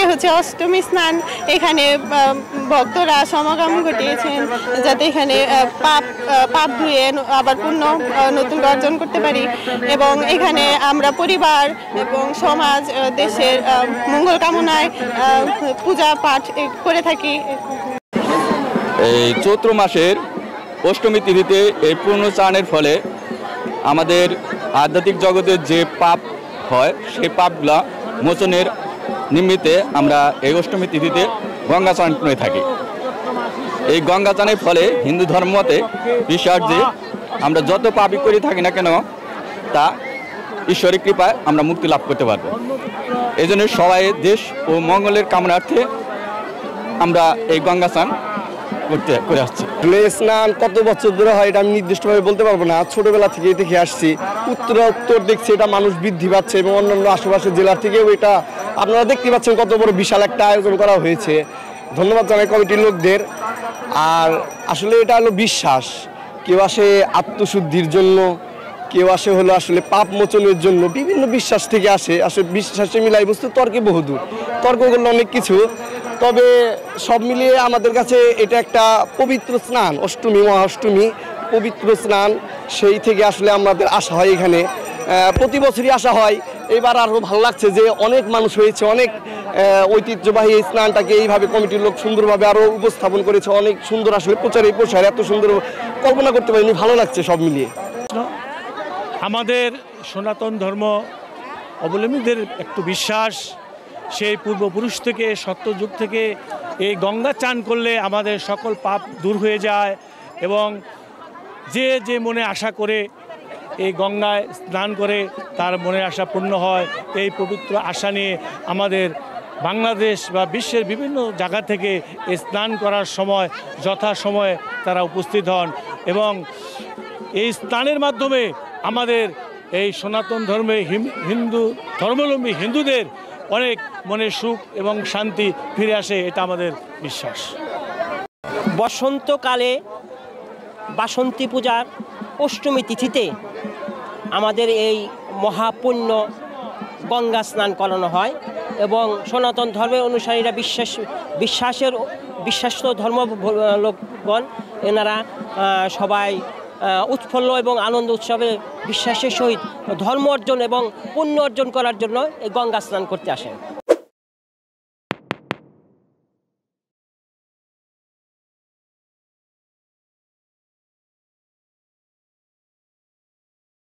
হচ্ছে অষ্টমী স্নান। এখানে ভক্তরা সমাগম ঘটিয়েছেন যাতে এখানে পাপ ধুয়ে আবার পুণ্য নতুন অর্জন করতে পারি, এবং এখানে আমরা পরিবার এবং সমাজ দেশের মঙ্গল কামনায় পূজা পাঠ করে থাকি। এই চৈত্র মাসের অষ্টমী তিথিতে এই পূর্ণ চানের ফলে আমাদের আধ্যাত্মিক জগতের যে পাপ হয় সেই পাপগুলা মোচনের নিমিত্তে আমরা এই অষ্টমী তিথিতে গঙ্গা চান করে থাকি। এই গঙ্গা চানের ফলে হিন্দু ধর্মতে বিশ্বাস যে আমরা যত পাপই করে থাকি না কেন তা ঈশ্বরের কৃপায় আমরা মুক্তি লাভ করতে পারবো। এই জন্য সবাই দেশ ও মঙ্গলের কামনার্থে আমরা এই গঙ্গা চান করে আসছি। স্নান কত বছর ধরে হয় এটা আমি নির্দিষ্টভাবে বলতে পারবো না, ছোটবেলা থেকে দেখে আসছি। উত্তর দেখছি এটা মানুষ বৃদ্ধি পাচ্ছে এবং অন্যান্য আশেপাশের জেলার থেকেও এটা আপনারা দেখতে পাচ্ছেন কত বড় বিশাল একটা আয়োজন করা হয়েছে। ধন্যবাদ জানাই কমিটির লোকদের। আর আসলে এটা হলো বিশ্বাস, কেউ আসে আত্মশুদ্ধির জন্য, কেউ আসে হলো আসলে পাপ মোচনের জন্য, বিভিন্ন বিশ্বাস থেকে আসে। আসলে বিশ্বাসে মিলাই বস্তু তর্কে বহুদূর, তর্ক করলে অনেক কিছু। তবে সব মিলিয়ে আমাদের কাছে এটা একটা পবিত্র স্নান, অষ্টমী মহাষ্টমী পবিত্র স্নান। সেই থেকে আসলে আমাদের আসা হয় এখানে, প্রতি বছরই আসা হয়। এবার আরও ভালো লাগছে যে অনেক মানুষ হয়েছে, অনেক ঐতিহ্যবাহী এই স্নানটাকে এইভাবে কমিটির লোক সুন্দরভাবে আরও উপস্থাপন করেছে। অনেক সুন্দর আসলে প্রচার এত সুন্দর কল্পনা করতে পারিনি, ভালো লাগছে সব মিলিয়ে। আমাদের সনাতন ধর্ম অবলম্বীদের একটু বিশ্বাস, সেই পূর্বপুরুষ থেকে সত্যযুগ থেকে এই গঙ্গা চান করলে আমাদের সকল পাপ দূর হয়ে যায় এবং যে মনে আশা করে এই গঙ্গায় স্নান করে তার মনের আশা পূর্ণ হয়। এই পবিত্র আশা নিয়ে আমাদের বাংলাদেশ বা বিশ্বের বিভিন্ন জায়গা থেকে এই স্নান করার সময় যথাসময়ে তারা উপস্থিত হন এবং এই স্নানের মাধ্যমে আমাদের এই সনাতন ধর্মে হিন্দু ধর্মাবলম্বী হিন্দুদের অনেক মনে সুখ এবং শান্তি ফিরে আসে, এটা আমাদের বিশ্বাস। বসন্তকালে বাসন্তী পূজার অষ্টমী তিথিতে আমাদের এই মহাপুণ্য গঙ্গা স্নান করানো হয় এবং সনাতন ধর্মের অনুসারীরা বিশ্বাস্ত ধর্ম লোকগণ এনারা সবাই উৎফুল্ল এবং আনন্দ উৎসবে বিশ্বাসের সহিত ধর্ম অর্জন এবং পুণ্য অর্জন করার জন্য এই গঙ্গা স্নান করতে আসেন।